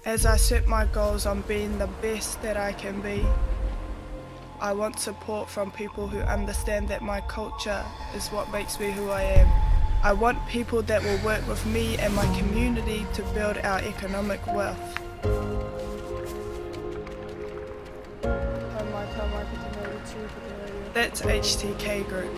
As I set my goals on being the best that I can be, I want support from people who understand that my culture is what makes me who I am. I want people that will work with me and my community to build our economic wealth. That's HTK Group.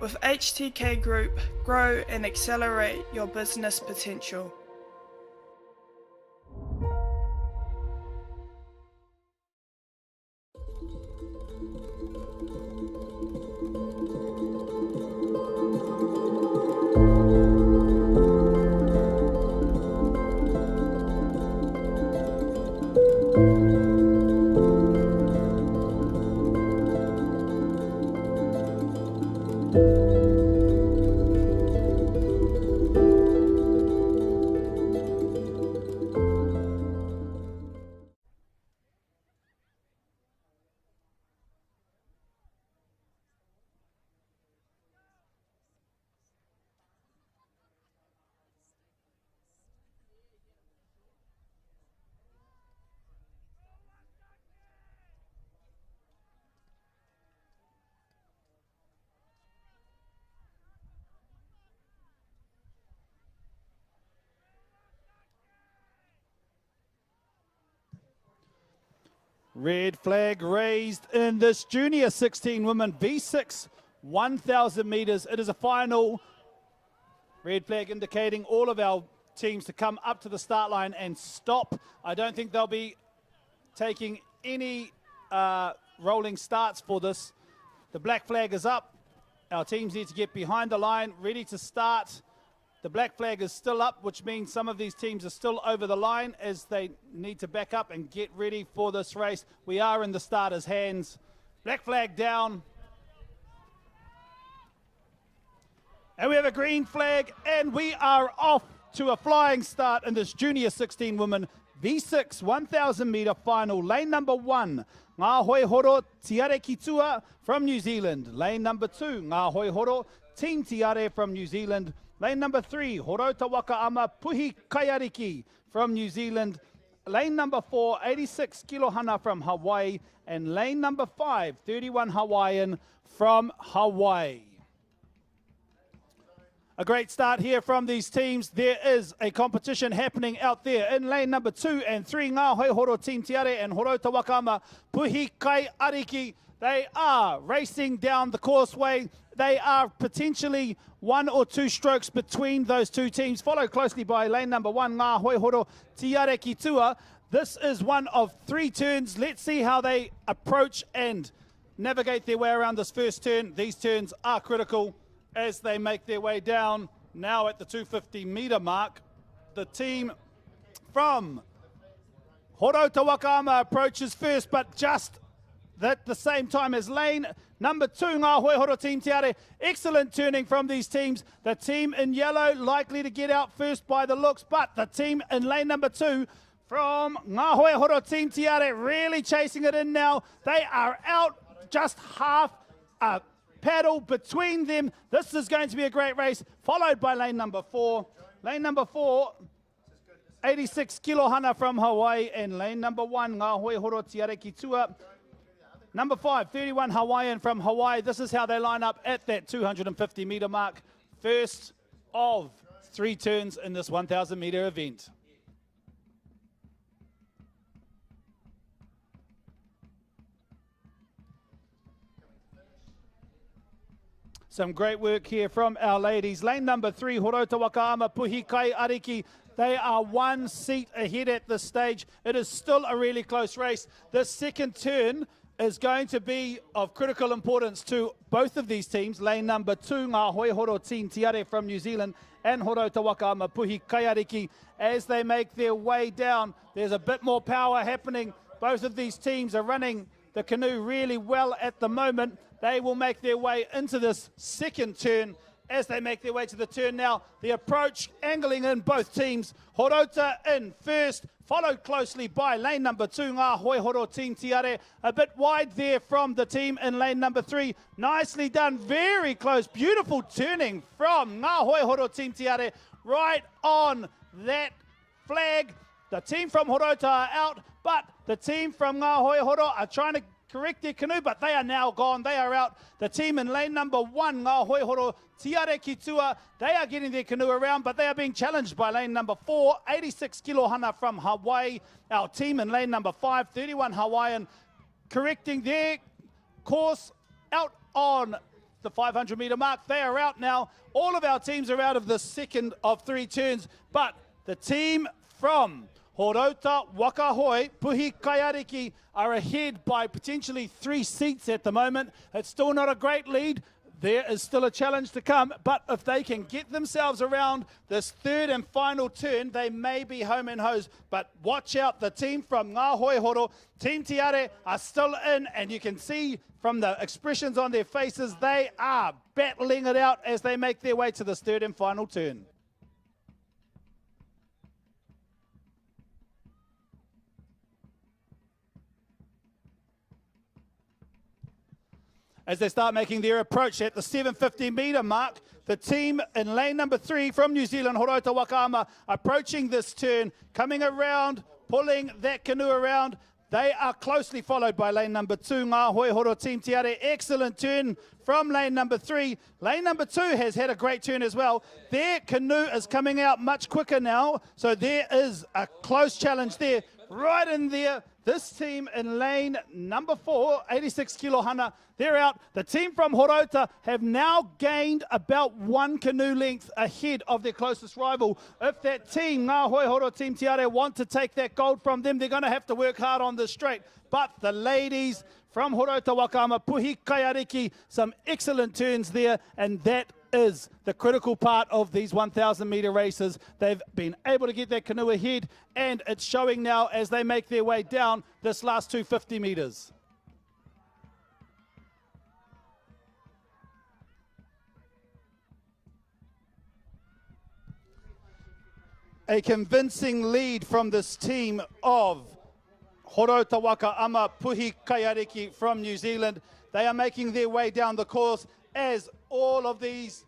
With HTK Group, grow and accelerate your business potential. Red flag raised in this junior 16 women V6 1,000 meters. It is a final. Red flag indicating all of our teams to come up to the start line and stop. I don't think they'll be taking any rolling starts for this. The black flag is up. Our teams need to get behind the line, ready to start. The black flag is still up, which means some of these teams are still over the line as they need to back up and get ready for this race. We are in the starters' hands. Black flag down. And we have a green flag, and we are off to a flying start in this junior 16 women V6 1,000 meter final. Lane number 1, Ngā Hoi Horo Tiare Kitua from New Zealand. Lane number 2, Ngā Hoi Horo Team Tiare from New Zealand. Lane number 3, Horota Wakaama Puhi Kaiariki from New Zealand. Lane number 4, 86 Kilohana from Hawaii. And lane number 5, 31 Hawaiian from Hawaii. A great start here from these teams. There is a competition happening out there in lane number 2 and 3, Ngā Hoi Horo Team Tiare and Horota Wakaama Puhi Kaiariki. They are racing down the causeway. They are potentially 1 or 2 strokes between those two teams, followed closely by lane number 1, Ngā Hoi Horo Tiare Kitua. This is one of 3 turns. Let's see how they approach and navigate their way around this first turn. These turns are critical as they make their way down. Now at the 250 meter mark, the team from Horota Wakaama approaches first, but just at the same time as lane number 2, Ngā Hoi Horo Team Tiare. Excellent turning from these teams. The team in yellow likely to get out first by the looks, but the team in lane number 2 from Ngā Hoi Horo Team Tiare really chasing it in now. They are out just half a paddle between them. This is going to be a great race, followed by lane number 4. Lane number 4, 86 Kilohana from Hawaii, and lane number 1, Ngā Hoi Horo Tiare Kitua. Number 5, 31 Hawaiian from Hawaii. This is how they line up at that 250 meter mark. First of 3 turns in this 1,000 meter event. Some great work here from our ladies. Lane number 3, Horota Wakaama Puhi Kaiariki. They are 1 seat ahead at this stage. It is still a really close race. The second turn is going to be of critical importance to both of these teams. Lane number 2, Ngā Hoihoro Team Tiare from New Zealand and Horota Wakaama Puhi Kaiariki. As they make their way down, there's a bit more power happening. Both of these teams are running the canoe really well at the moment. They will make their way into this second turn. As they make their way to the turn now, the approach angling in both teams. Horota in first, followed closely by lane number 2, Ngā Hoihoro Team Tiare. A bit wide there from the team in lane number 3. Nicely done, very close, beautiful turning from Ngā Hoihoro Team Tiare right on that flag. The team from Horota are out, but the team from Ngā Hoihoro are trying to correct their canoe, but they are now gone. They are out. The team in lane number 1, Ngā Hoihoro Tiare Kitua, they are getting their canoe around, but they are being challenged by lane number 4, 86 Kilohana from Hawaii. Our team in lane number 5, 31 Hawaiian, correcting their course out on the 500-meter mark. They are out now. All of our teams are out of the second of 3 turns, but the team from Horota Wakahoi, Puhi Kaiariki are ahead by potentially 3 seats at the moment. It's still not a great lead. There is still a challenge to come, but if they can get themselves around this third and final turn, they may be home and hose. But watch out, the team from Ngā Hoihoro, Team Tiare are still in, and you can see from the expressions on their faces, they are battling it out as they make their way to this third and final turn. As they start making their approach at the 750-meter mark, the team in lane number 3 from New Zealand, Horota Wakaama, approaching this turn, coming around, pulling that canoe around. They are closely followed by lane number 2, Ngā Hoihoro Team Tiare. Excellent turn from lane number 3. Lane number 2 has had a great turn as well. Their canoe is coming out much quicker now, so there is a close challenge there. Right in there, this team in lane number 4, 86 Kilohana, they're out. The team from Horota have now gained about 1 canoe length ahead of their closest rival. If that team, Ngā Hoihoro Team Tiare, want to take that gold from them, they're going to have to work hard on this straight. But the ladies from Horota Wakaama, Puhi Kaiariki, some excellent turns there, and that is the critical part of these 1,000-meter races. They've been able to get their canoe ahead, and it's showing now as they make their way down this last 250 meters. A convincing lead from this team of Horota Wakaama, Puhi Kaiariki from New Zealand. They are making their way down the course as all of these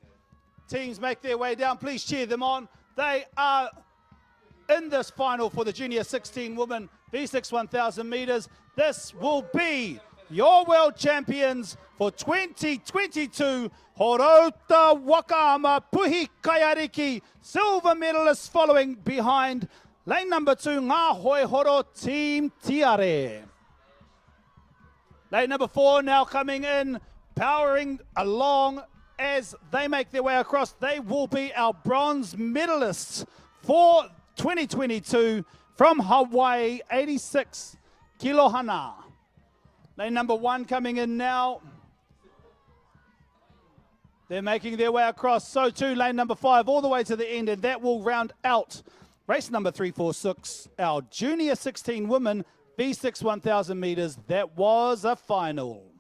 teams make their way down. Please cheer them on. They are in this final for the Junior 16 Women V6 1,000 meters. This will be your world champions for 2022, Horota Wakaama, Puhi Kaiariki, silver medalists following behind lane number 2, Ngā Hoihoro Team Tiare. Lane number 4 now coming in, powering along as they make their way across. They will be our bronze medalists for 2022 from Hawaii, 86 Kilohana. Lane number 1 coming in now. They're making their way across. So too lane number 5 all the way to the end, and that will round out race number 346, our Junior 16 Women V6 1,000 meters. That was a final.